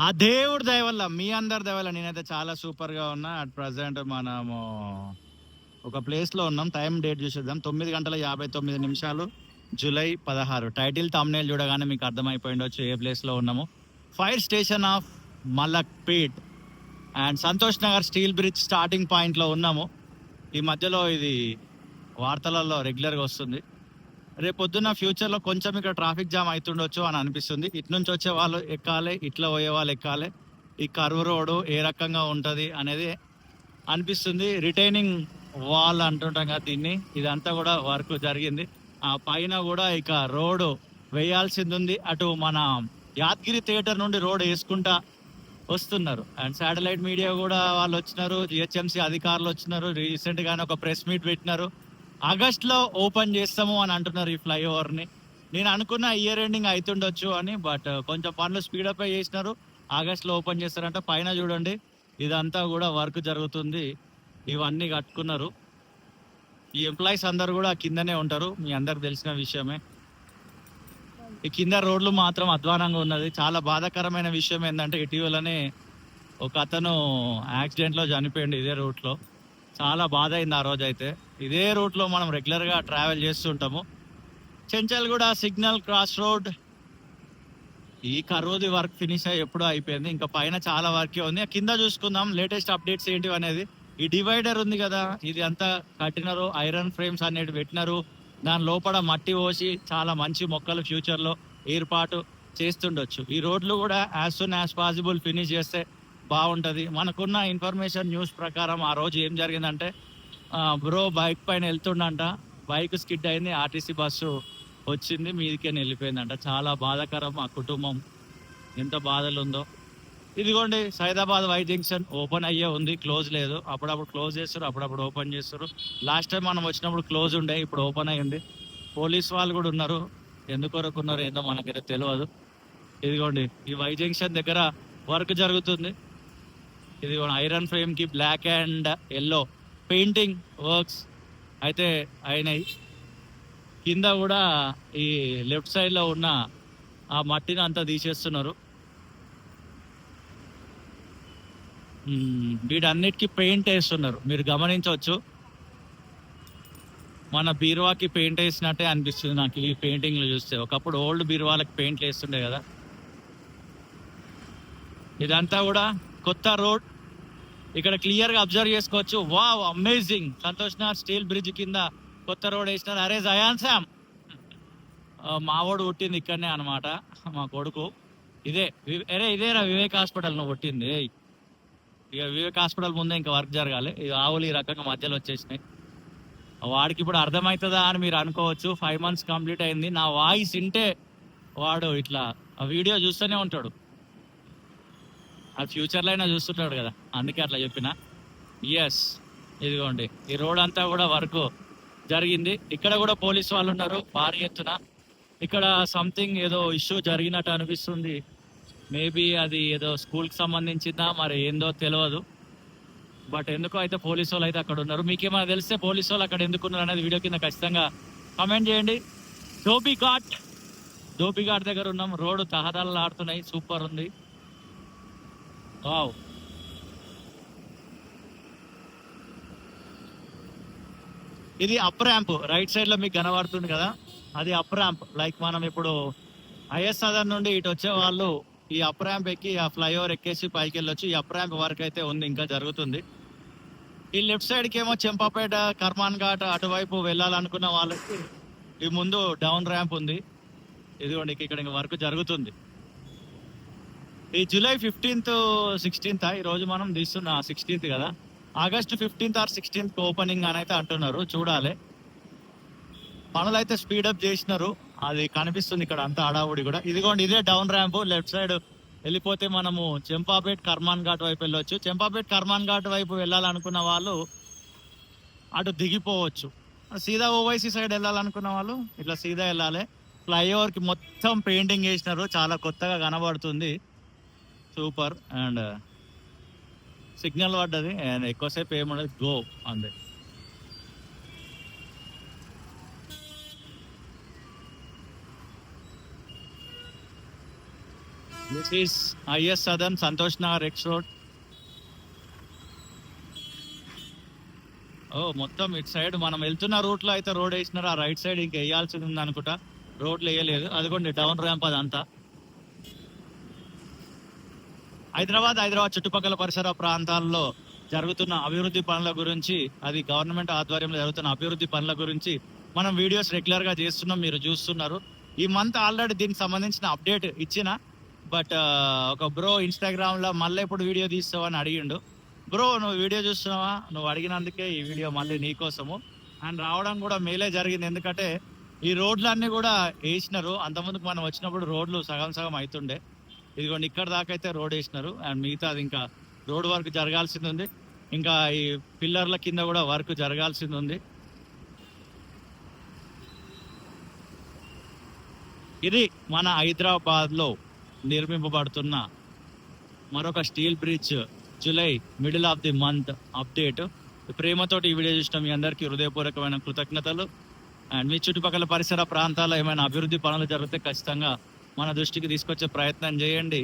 ఆ దేవుడి దయ వల్ల, మీ అందరి దయ వల్ల నేనైతే చాలా సూపర్‌గా ఉన్నా. అట్ ప్రెజెంట్ మనము ఒక ప్లేస్‌లో ఉన్నాం. టైమ్ డేట్ చూసేద్దాం. 9:59 జూలై 16. టైటిల్, థంబ్‌నెయిల్ చూడగానే మీకు అర్థమైపోయి ఉండొచ్చు ఏ ప్లేస్‌లో ఉన్నామో. Fire station of Malakpet and Santosh Nagar steel bridge starting పాయింట్‌లో ఉన్నాము. ఈ మధ్యలో ఇది వార్తలలో రెగ్యులర్‌గా వస్తుంది. రేపొద్దున్న ఫ్యూచర్‌లో కొంచెం ఇక్కడ ట్రాఫిక్ జామ్ అయితుండొచ్చు అని అనిపిస్తుంది. ఇటు నుంచి వచ్చే వాళ్ళు ఎక్కాలి, ఇట్లా పోయే వాళ్ళు ఎక్కాలి. ఈ కర్వ్ రోడ్డు ఏ రకంగా ఉంటది అనేది అనిపిస్తుంది. రిటైనింగ్ వాల్ అంటుంటాం కదా దీన్ని. ఇదంతా కూడా వర్క్ జరిగింది. ఆ పైన కూడా ఇక రోడ్డు వేయాల్సింది ఉంది. అటు మన యాదగిరి థియేటర్ నుండి రోడ్ వేసుకుంటా వస్తున్నారు. అండ్ శాటిలైట్ మీడియా కూడా వాళ్ళు వచ్చినారు. జిహెచ్ఎంసీ అధికారులు వచ్చినారు. రీసెంట్ గానే ఒక ప్రెస్ మీట్ పెట్టినారు. ఆగస్ట్ లో ఓపెన్ చేస్తాము అని అంటున్నారు ఈ ఫ్లైఓవర్ ని. నేను అనుకున్న ఇయర్ ఎండింగ్ అవుతుండొచ్చు అని, బట్ కొంచెం పనులు స్పీడప్ చేసినారు. ఆగస్ట్ లో ఓపెన్ చేస్తారంట. పైన చూడండి, ఇదంతా కూడా వర్క్ జరుగుతుంది. ఇవన్నీ కట్టుకున్నారు. ఈ ఎంప్లాయీస్ అందరు కూడా కిందనే ఉంటారు, మీ అందరికి తెలిసిన విషయమే. ఈ కింద రోడ్లు మాత్రం అధ్వానంగా ఉన్నది. చాలా బాధాకరమైన విషయం ఏంటంటే ఇటీవలనే ఒక అతను యాక్సిడెంట్ లో చనిపోయింది ఇదే రూట్ లో. చాలా బాధ అయింది ఆ రోజు అయితే. ఇదే రూట్ లో మనం రెగ్యులర్ గా ట్రావెల్ చేస్తుంటాము. చెంచల్గూడ సిగ్నల్ క్రాస్ రోడ్, ఈ కరోది వర్క్ ఫినిష్ అయ్యి ఎప్పుడో అయిపోయింది. ఇంకా పైన చాలా వర్కే ఉంది. కింద చూసుకుందాం లేటెస్ట్ అప్డేట్స్ ఏంటి అనేది. ఈ డివైడర్ ఉంది కదా, ఇది అంతా కట్టినారు. ఐరన్ ఫ్రేమ్స్ అనేవి పెట్టినారు. దాని లోపల మట్టి పోసి చాలా మంచి మొక్కలు ఫ్యూచర్ లో ఏర్పాటు చేస్తుండొచ్చు. ఈ రోడ్లు కూడా as soon as possible finish చేస్తే బాగుంటది. మనకున్న ఇన్ఫర్మేషన్ న్యూస్ ప్రకారం ఆ రోజు ఏం జరిగిందంటే, బ్రో బైక్ పైన వెళ్తుండంట, బైక్ స్కిడ్ అయింది, ఆర్టీసీ బస్సు వచ్చింది మీదికే వెళ్ళిపోయిందంట. చాలా బాధాకరం. ఆ కుటుంబం ఎంత బాధలు ఉందో. ఇదిగోండి సైదాబాద్ వై జంక్షన్ ఓపెన్ అయ్యే ఉంది, క్లోజ్ లేదు. అప్పుడప్పుడు క్లోజ్ చేస్తారు, అప్పుడప్పుడు ఓపెన్ చేస్తారు. లాస్ట్ టైం మనం వచ్చినప్పుడు క్లోజ్ ఉండే, ఇప్పుడు ఓపెన్ అయ్యింది. పోలీస్ వాళ్ళు కూడా ఉన్నారు. ఎందుకొరకు ఉన్నారు ఏందో మనకైతే తెలియదు. ఇదిగోండి ఈ వై జంక్షన్ దగ్గర వర్క్ జరుగుతుంది. ఇదిగోండి ఐరన్ ఫ్రేమ్ కి black and yellow painting works అయితే అయినాయి. కింద కూడా ఈ లెఫ్ట్ సైడ్ లో ఉన్న ఆ మట్టిని అంతా తీసేస్తున్నారు. వీటన్నిటికీ పెయింట్ వేస్తున్నారు, మీరు గమనించవచ్చు. మన బీరువాకి పెయింట్ వేసినట్టే అనిపిస్తుంది నాకు ఈ పెయింటింగ్లు చూస్తే. ఒకప్పుడు ఓల్డ్ బీరువాలకి పెయింట్లు వేస్తుండే కదా. ఇదంతా కూడా కొత్త రోడ్. ఇక్కడ క్లియర్ గా అబ్జర్వ్ చేసుకోవచ్చు. Wow, amazing. Santosh Nagar steel bridge కింద కొత్త రోడ్ వేసినారు. అరే జయాన్ శామ్, మావోడు పుట్టింది ఇక్కడనే అనమాట, మా కొడుకు. ఇదేరా వివేక్ హాస్పిటల్ నువ్వు పుట్టింది. ఇక వివేక్ హాస్పిటల్ ముందే ఇంకా వర్క్ జరగాలి. ఇక ఆవులు ఈ రకంగా మధ్యలో వచ్చేసినాయి. వాడికి ఇప్పుడు అర్థమవుతుందా అని మీరు అనుకోవచ్చు. 5 months కంప్లీట్ అయింది. నా వాయిస్ వింటే వాడు ఇట్లా ఆ వీడియో చూస్తూనే ఉంటాడు. ఆ ఫ్యూచర్లో అయినా చూస్తుంటాడు కదా, అందుకే అట్లా చెప్పిన. ఎస్, ఇదిగోండి ఈ రోడ్ అంతా కూడా వర్క్ జరిగింది. ఇక్కడ కూడా పోలీస్ వాళ్ళు ఉన్నారు భారీ ఎత్తున. ఇక్కడ సంథింగ్ ఏదో ఇష్యూ జరిగినట్టు అనిపిస్తుంది. మేబీ అది ఏదో స్కూల్ కి సంబంధించిందా మరి ఏందో తెలియదు. బట్ ఎందుకో అయితే పోలీసు వాళ్ళు అయితే అక్కడ ఉన్నారు. మీకేమైనా తెలిస్తే పోలీసు వాళ్ళు అక్కడ ఎందుకు ఉన్నారు అనేది వీడియో కింద ఖచ్చితంగా కామెంట్ చేయండి. ధోబిఘాట్ దగ్గర ఉన్నాం. రోడ్డు తహదాలు ఆడుతున్నాయి, సూపర్ ఉంది. వావ్, ఇది అప్ ర్యాంప్. రైట్ సైడ్ లో మీకు కనబడుతుంది కదా, అది అప్ ర్యాంప్. లైక్ మనం ఇప్పుడు ఐఎస్ సదర్ నుండి ఇటు వచ్చే వాళ్ళు ఈ అప్ ర్యాంప్ ఎక్కి ఆ ఫ్లైఓవర్ ఎక్కేసి పైకి వెళ్ళొచ్చు. ఈ అప్ ర్యాంప్ వర్క్ అయితే ఉంది, ఇంకా జరుగుతుంది. ఈ లెఫ్ట్ సైడ్ కి ఏమో చెంపాపేట, కర్మాన్ ఘాట్ అటువైపు వెళ్ళాలనుకున్న వాళ్ళకి ఈ ముందు డౌన్ ర్యాంప్ ఉంది. ఇదిగోండి ఇక్కడ ఇంకా వర్క్ జరుగుతుంది. ఈ జూలై 15th 16th ఈ రోజు మనం తీస్తున్న 16th కదా, August 15th or 16th opening అని అయితే అంటున్నారు. చూడాలి. పనులు అయితే స్పీడప్ చేసినారు, అది కనిపిస్తుంది ఇక్కడ అంతా హడావుడి కూడా. ఇదిగోండి ఇదే డౌన్ ర్యాంప్. లెఫ్ట్ సైడ్ వెళ్ళిపోతే మనము చెంపాపేట్ కర్మాన్ ఘాట్ వైపు వెళ్ళొచ్చు. చెంపాపేట్ కర్మాన్ ఘాట్ వైపు వెళ్ళాలనుకున్న వాళ్ళు అటు దిగిపోవచ్చు. సీదా ఓవైసీ సైడ్ వెళ్ళాలనుకున్న వాళ్ళు ఇట్లా సీదా వెళ్ళాలి. ఫ్లైఓవర్ కి మొత్తం పెయింటింగ్ వేసినారు, చాలా కొత్తగా కనబడుతుంది. సూపర్. అండ్ సిగ్నల్ పడ్డది అండ్ ఎక్కువసేపు ఏముండదు, గో అందే. This is IS Sadan Santosh Nagar X road. ఓ మొత్తం ఇటు సైడ్ మనం వెళ్తున్న రూట్ లో అయితే రోడ్ వేసినారు. ఆ రైట్ సైడ్ ఇంకా వేయాల్సింది ఉంది అనుకుంటా, రోడ్లు వేయలేదు. అదిగోండి డౌన్ ర్యాంప్ అదంతా. హైదరాబాద్ చుట్టుపక్కల పరిసర ప్రాంతాల్లో జరుగుతున్న అభివృద్ధి పనుల గురించి, అది గవర్నమెంట్ ఆధ్వర్యంలో జరుగుతున్న అభివృద్ధి పనుల గురించి మనం వీడియోస్ రెగ్యులర్ గా చేస్తున్నాం, మీరు చూస్తున్నారు. ఈ మంత్ ఆల్రెడీ దీనికి సంబంధించిన అప్డేట్ ఇచ్చిన, బట్ ఒక బ్రో ఇన్స్టాగ్రామ్ లో మళ్ళీ ఎప్పుడు వీడియో తీస్తావు అని అడిగిండు. బ్రో నువ్వు వీడియో చూస్తున్నావా, నువ్వు అడిగినందుకే ఈ వీడియో మళ్ళీ నీకోసము. అండ్ రావడం కూడా మేలే జరిగింది, ఎందుకంటే ఈ రోడ్లన్నీ కూడా వేసినారు. అంతకుముందుకు మనం వచ్చినప్పుడు రోడ్లు సగం సగం అవుతుండే. ఇదిగోండి ఇక్కడ దాకా అయితే రోడ్ వేసినారు. అండ్ మిగతా ఇంకా రోడ్ వర్క్ జరగాల్సింది ఉంది. ఇంకా ఈ పిల్లర్ల కింద కూడా వర్క్ జరగాల్సింది ఉంది. ఇది మన హైదరాబాద్ లో నిర్మింపబడుతున్న మరొక steel bridge July middle of the month update. ప్రేమతోటి ఈ వీడియో చూసిన మీ అందరికీ హృదయపూర్వకమైన కృతజ్ఞతలు. అండ్ మీ చుట్టుపక్కల పరిసర ప్రాంతాల్లో ఏమైనా అభివృద్ధి పనులు జరిగితే ఖచ్చితంగా మన దృష్టికి తీసుకొచ్చే ప్రయత్నం చేయండి.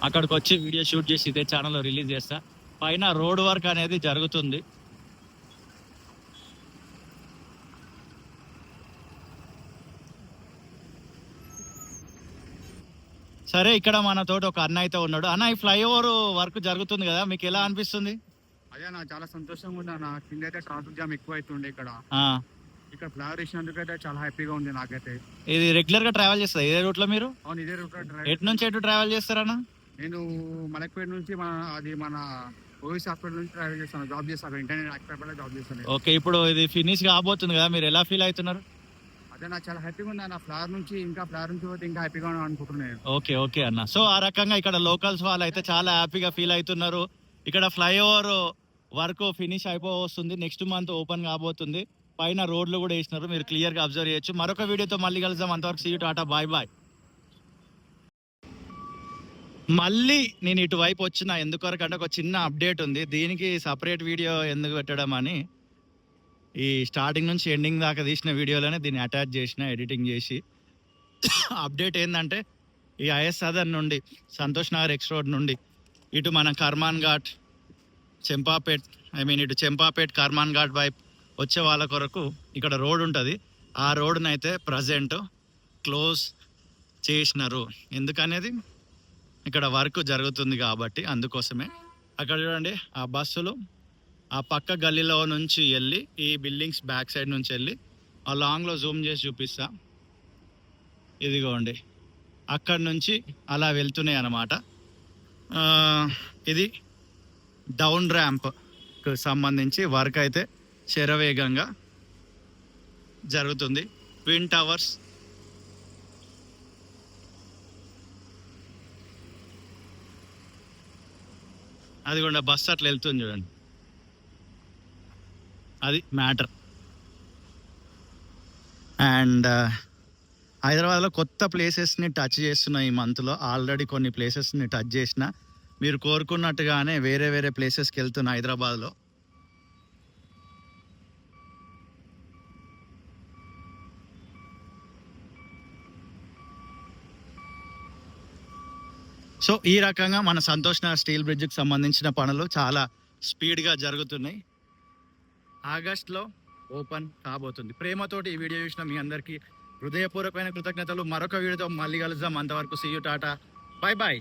అక్కడికి వచ్చి వీడియో షూట్ చేసి ఇదే ఛానల్లో రిలీజ్ చేస్తా. పైన రోడ్ వర్క్ అనేది జరుగుతుంది. సరే, ఇక్కడ మనతోటి ఒక అన్న అయితే ఉన్నాడు. అన్న, ఈ ఫ్లైఓవర్ వర్క్ జరుగుతుంది కదా, మీకు ఎలా అనిపిస్తుంది? అదే నా చాలా సంతోషంగా ఉంది అన్న. కింద అయితే ట్రాఫిక్ జామ్ ఎక్కువ అవుతుండే. ఇక్కడ ఫ్లవర్ వేసినందుకు అయితే చాలా హ్యాపీగా ఉంది నాకైతే. ఇది రెగ్యులర్ గా ట్రావెల్ చేస్తారు ఇదే రూట్ లో మీరు? అవును, ఇదే రూట్ లో. ఎటు నుంచి ఎటు ట్రావెల్ చేస్తారన్నా? నేను మలక్పేట నుంచి మన ఓఎస్ హాస్పిటల్ నుంచి ట్రావెల్ చేస్తాను. జాబ్ చేస్తాను, ఇంటర్నెట్ హాస్పిటల్ జాబ్ చేస్తాను. ఓకే, ఇప్పుడు ఇది ఫినిష్ కాబోతుంది కదా, మీరు ఎలా ఫీల్ అవుతున్నారు? అదే నాకు చాలా హ్యాపీగా ఉంది అన్న. ఫ్లవర్ నుంచి పోతే ఇంకా హ్యాపీగా అనుకుంటున్నాను. ఓకే ఓకే అన్న. సో ఆ రకంగా ఇక్కడ లోకల్స్ వాళ్ళు అయితే చాలా హ్యాపీగా ఫీల్ అవుతున్నారు. ఇక్కడ ఫ్లైఓవర్ వర్క్ ఫినిష్ అయిపోవస్తుంది, నెక్స్ట్ మంత్ ఓపెన్ కాబోతుంది. పైన రోడ్లు కూడా వేసినారు, మీరు క్లియర్ గా అబ్జర్వ్ చేయొచ్చు. మరొక వీడియోతో మళ్ళీ కలుద్దాం. అంతవరకు see you, tata, bye bye. మళ్ళీ నేను ఇటువైపు వచ్చిన ఎందుకొరకంటే ఒక చిన్న అప్డేట్ ఉంది. దీనికి సపరేట్ వీడియో ఎందుకు పెట్టడం అని ఈ స్టార్టింగ్ నుంచి ఎండింగ్ దాకా తీసిన వీడియోలోనే దీన్ని అటాచ్ చేసిన, ఎడిటింగ్ చేసి. అప్డేట్ ఏంటంటే ఈ ఐఎస్ సదర్న్ నుండి సంతోష్ నగర్ ఎక్స్ రోడ్ నుండి ఇటు మన కర్మాన్ ఘాట్, చెంపాపేట్, ఇటు చెంపాపేట్ కర్మాన్ ఘాట్ వైపు వచ్చే వాళ్ళ కొరకు ఇక్కడ రోడ్ ఉంటుంది. ఆ రోడ్ని అయితే ప్రజెంట్ క్లోజ్ చేసినారు. ఎందుకనేది ఇక్కడ వర్క్ జరుగుతుంది కాబట్టి, అందుకోసమే. అక్కడ చూడండి, ఆ బస్సులు ఆ పక్క గల్లీలో నుంచి వెళ్ళి ఈ బిల్డింగ్స్ బ్యాక్ సైడ్ నుంచి వెళ్ళి ఆ లాంగ్లో జూమ్ చేసి చూపిస్తా. ఇదిగోండి, అక్కడి నుంచి అలా వెళ్తున్నాయి అన్నమాట. ఇది డౌన్ ర్యాంప్కి సంబంధించి వర్క్ అయితే శరవేగంగా జరుగుతుంది. ట్విన్ టవర్స్, అదిగోండి బస్సు అట్లా వెళ్తుంది చూడండి, అది మ్యాటర్. అండ్ హైదరాబాద్లో కొత్త ప్లేసెస్ని టచ్ చేస్తున్న ఈ మంత్లో ఆల్రెడీ కొన్ని ప్లేసెస్ని టచ్ చేసిన. మీరు కోరుకున్నట్టుగానే వేరే వేరే ప్లేసెస్కి వెళ్తున్న హైదరాబాద్లో. సో ఈ రకంగా మన సంతోష్ నగర్ స్టీల్ బ్రిడ్జ్కి సంబంధించిన పనులు చాలా స్పీడ్గా జరుగుతున్నాయి. ఆగస్ట్లో ఓపెన్ కాబోతుంది. ప్రేమతోటి ఈ వీడియో చూసిన మీ అందరికీ హృదయపూర్వకమైన కృతజ్ఞతలు. మరొక వీడియోతో మళ్ళీ కలుద్దాం. అంతవరకు see you, tata, bye bye.